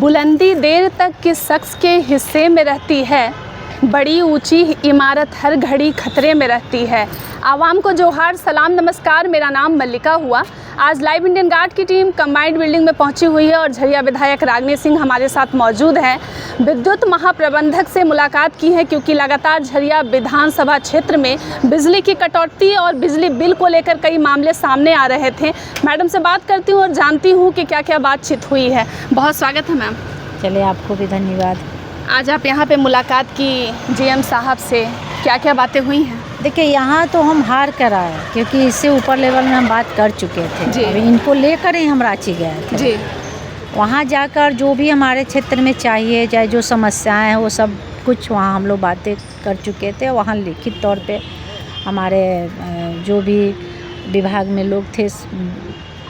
बुलंदी देर तक किस शख्स के हिस्से में रहती है, बड़ी ऊंची इमारत हर घड़ी खतरे में रहती है। आवाम को जोहार, सलाम, नमस्कार। मेरा नाम मल्लिका हुआ। आज लाइव इंडियन गार्ड की टीम कंबाइंड बिल्डिंग में पहुंची हुई है और झरिया विधायक रागिनी सिंह हमारे साथ मौजूद हैं। विद्युत महाप्रबंधक से मुलाकात की है क्योंकि लगातार झरिया विधानसभा क्षेत्र में बिजली की कटौती और बिजली बिल को लेकर कई मामले सामने आ रहे थे। मैडम से बात करती हूँ और जानती हूँ कि क्या क्या बातचीत हुई है। बहुत स्वागत है मैम। चलिए, आपको भी धन्यवाद। आज आप यहाँ पे मुलाकात की जीएम साहब से, क्या क्या बातें हुई हैं? देखिए, यहाँ तो हम हार कर आए क्योंकि इससे ऊपर लेवल में हम बात कर चुके थे जी। अभी इनको लेकर ही हम रांची गए थे जी। वहाँ जाकर जो भी हमारे क्षेत्र में चाहिए, चाहे जो समस्याएं हैं, वो सब कुछ वहाँ हम लोग बातें कर चुके थे। वहाँ लिखित तौर पे हमारे जो भी विभाग में लोग थे,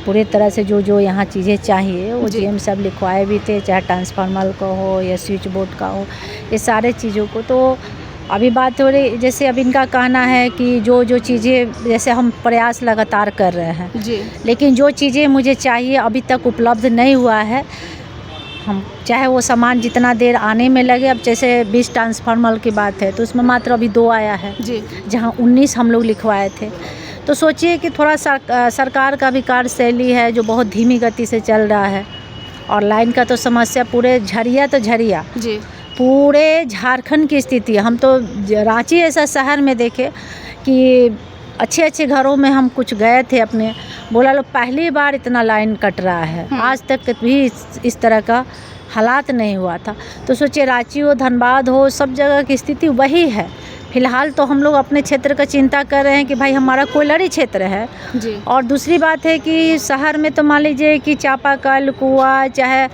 पूरे तरह से जो यहाँ चीज़ें चाहिए वो जीएम सब लिखवाए भी थे, चाहे ट्रांसफार्मर का हो या स्विच बोर्ड का हो, ये सारे चीज़ों को। तो अभी बात हो रही, जैसे अब इनका कहना है कि जो चीज़ें, जैसे हम प्रयास लगातार कर रहे हैं जी, लेकिन जो चीज़ें मुझे चाहिए अभी तक उपलब्ध नहीं हुआ है। हम चाहे वो सामान जितना देर आने में लगे, अब जैसे 20 ट्रांसफार्मर की बात है तो उसमें मात्र अभी 2 आया है जी, जहाँ 19 हम लोग लिखवाए थे। तो सोचिए कि थोड़ा सरकार का भी कार्यशैली है जो बहुत धीमी गति से चल रहा है, और लाइन का तो समस्या पूरे झरिया तो झरिया जी, पूरे झारखंड की स्थिति। हम तो रांची ऐसा शहर में देखे कि अच्छे अच्छे घरों में हम कुछ गए थे अपने, बोला लो पहली बार इतना लाइन कट रहा है, आज तक भी इस तरह का हालात नहीं हुआ था। तो सोचिए, रांची हो, धनबाद हो, सब जगह की स्थिति वही है। फ़िलहाल तो हम लोग अपने क्षेत्र का चिंता कर रहे हैं कि भाई हमारा कोयलरी क्षेत्र है जी। और दूसरी बात है कि शहर में तो मान लीजिए कि चापाकल, कुआं, चाहे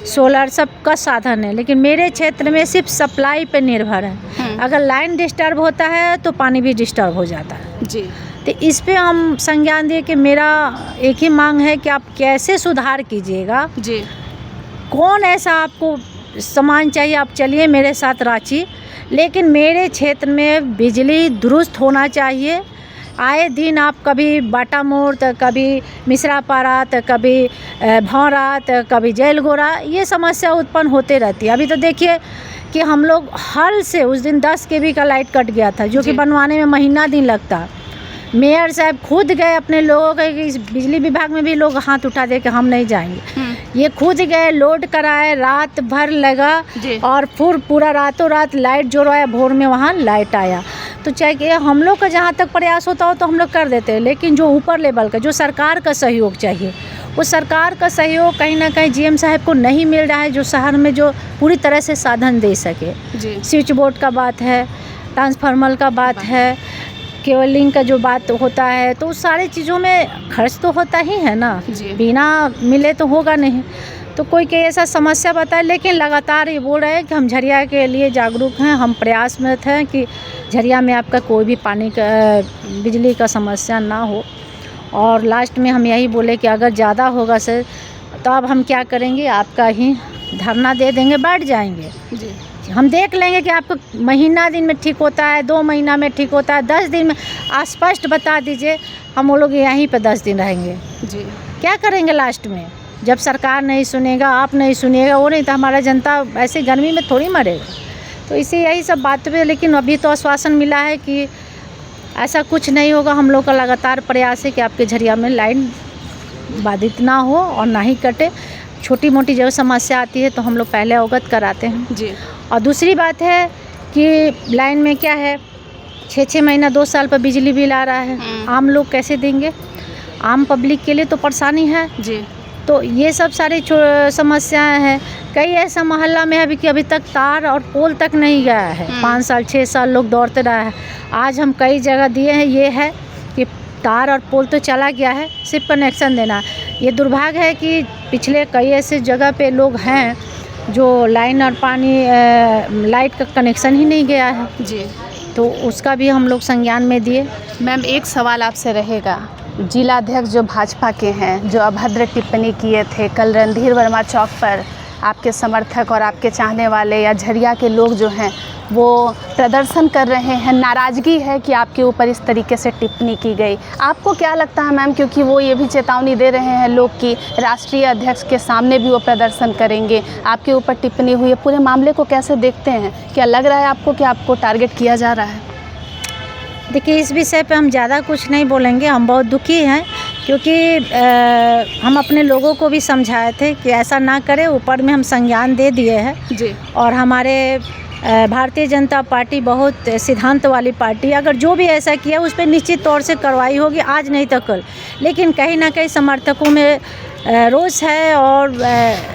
सोलर, सबका साधन है, लेकिन मेरे क्षेत्र में सिर्फ सप्लाई पे निर्भर है। अगर लाइन डिस्टर्ब होता है तो पानी भी डिस्टर्ब हो जाता है जी। तो इस पे हम संज्ञान दिए कि मेरा एक ही मांग है कि आप कैसे सुधार कीजिएगा जी। कौन ऐसा आपको सामान चाहिए, आप चलिए मेरे साथ रांची, लेकिन मेरे क्षेत्र में बिजली दुरुस्त होना चाहिए। आए दिन आप कभी बाटा मोड़, तो कभी मिश्रापारा, तो कभी भौरा, तो कभी जैलगोरा, ये समस्या उत्पन्न होते रहती है। अभी तो देखिए कि हम लोग हल से उस दिन 10 kV का लाइट कट गया था, जो कि बनवाने में महीना दिन लगता। मेयर साहब खुद गए अपने लोगों के, बिजली विभाग में भी लोग हाथ उठा दे कि हम नहीं जाएंगे, ये खुद गए, लोड कराए, रात भर लगा और फिर पूरा रातों रात लाइट जोड़वाया, भोर में वहाँ लाइट आया। तो चाहे कि हम लोग का जहाँ तक प्रयास होता हो तो हम लोग कर देते हैं, लेकिन जो ऊपर लेवल का, जो सरकार का सहयोग चाहिए, वो सरकार का सहयोग कहीं ना कहीं जीएम साहब को नहीं मिल रहा है, जो शहर में जो पूरी तरह से साधन दे सके। स्विच बोर्ड का बात है, ट्रांसफार्मर का बात है, केबलिंग का जो बात होता है, तो उस सारी चीज़ों में खर्च तो होता ही है ना, बिना मिले तो होगा नहीं। तो कोई ऐसा समस्या बताए, लेकिन लगातार ये बोल रहे हैं कि हम झरिया के लिए जागरूक हैं, हम प्रयास में थे कि झरिया में आपका कोई भी पानी का, बिजली का समस्या ना हो। और लास्ट में हम यही बोले कि अगर ज़्यादा होगा सर तो अब हम क्या करेंगे, आपका ही धरना दे देंगे, बैठ जाएंगे जी। हम देख लेंगे कि आपको महीना दिन में ठीक होता है, 2 महीना में ठीक होता है, 10 दिन में, स्पष्ट बता दीजिए। हम वो लोग यहीं पे 10 दिन रहेंगे जी। क्या करेंगे लास्ट में, जब सरकार नहीं सुनेगा, आप नहीं सुनिएगा, वो नहीं तो हमारा जनता ऐसे गर्मी में थोड़ी मरेगा। तो इसे यही सब बात पे, लेकिन अभी तो आश्वासन मिला है कि ऐसा कुछ नहीं होगा। हम लोग का लगातार प्रयास है कि आपके झरिया में लाइन बाधित ना हो और ना ही कटे। छोटी मोटी जब समस्या आती है तो हम लोग पहले अवगत कराते हैं जी। और दूसरी बात है कि लाइन में क्या है, 6-6 महीना 2 साल पर बिजली बिल आ रहा है, आम लोग कैसे देंगे? आम पब्लिक के लिए तो परेशानी है जी। तो ये सब सारी समस्याएं हैं। कई ऐसा मोहल्ला में अभी कि अभी तक तार और पोल तक नहीं गया है, 5 साल 6 साल लोग दौड़ते रहे हैं। आज हम कई जगह दिए हैं, ये है कि तार और पोल तो चला गया है, सिर्फ कनेक्शन देना है। ये दुर्भाग्य है कि पिछले कई ऐसे जगह पे लोग हैं जो लाइन और पानी, लाइट का कनेक्शन ही नहीं गया है जी। तो उसका भी हम लोग संज्ञान में दिए। मैम, एक सवाल आपसे रहेगा, जिलाध्यक्ष जो भाजपा के हैं, जो अभद्र टिप्पणी किए थे कल रणधीर वर्मा चौक पर आपके समर्थक और आपके चाहने वाले या झरिया के लोग जो हैं वो प्रदर्शन कर रहे हैं, नाराज़गी है कि आपके ऊपर इस तरीके से टिप्पणी की गई। आपको क्या लगता है मैम, क्योंकि वो ये भी चेतावनी दे रहे हैं लोग कि राष्ट्रीय अध्यक्ष के सामने भी वो प्रदर्शन करेंगे, आपके ऊपर टिप्पणी हुई है, पूरे मामले को कैसे देखते हैं? क्या लग रहा है आपको कि आपको टारगेट किया जा रहा है? देखिए, इस विषय पे हम ज़्यादा कुछ नहीं बोलेंगे। हम बहुत दुखी हैं क्योंकि हम अपने लोगों को भी समझाए थे कि ऐसा ना करें। ऊपर में हम संज्ञान दे दिए हैं जी। और हमारे भारतीय जनता पार्टी बहुत सिद्धांत वाली पार्टी है। अगर जो भी ऐसा किया उस पर निश्चित तौर से कार्रवाई होगी, आज नहीं तो कल। लेकिन कहीं ना कहीं समर्थकों में रोष है और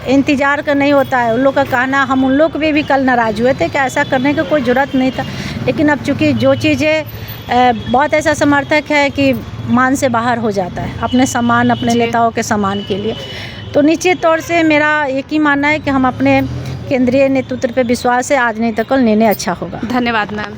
इंतज़ार का नहीं होता है। उन लोग का कहना, हम उन लोग पे भी कल नाराज़ हुए थे कि ऐसा करने का कोई ज़रूरत नहीं था। लेकिन अब चूँकि जो चीज़ें बहुत ऐसा समर्थक है कि मान से बाहर हो जाता है अपने सम्मान, अपने नेताओं के सम्मान के लिए, तो निश्चित तौर से मेरा एक ही मानना है कि हम अपने केंद्रीय नेतृत्व पे विश्वास है, आज नहीं तो कल निर्णय अच्छा होगा। धन्यवाद मैम।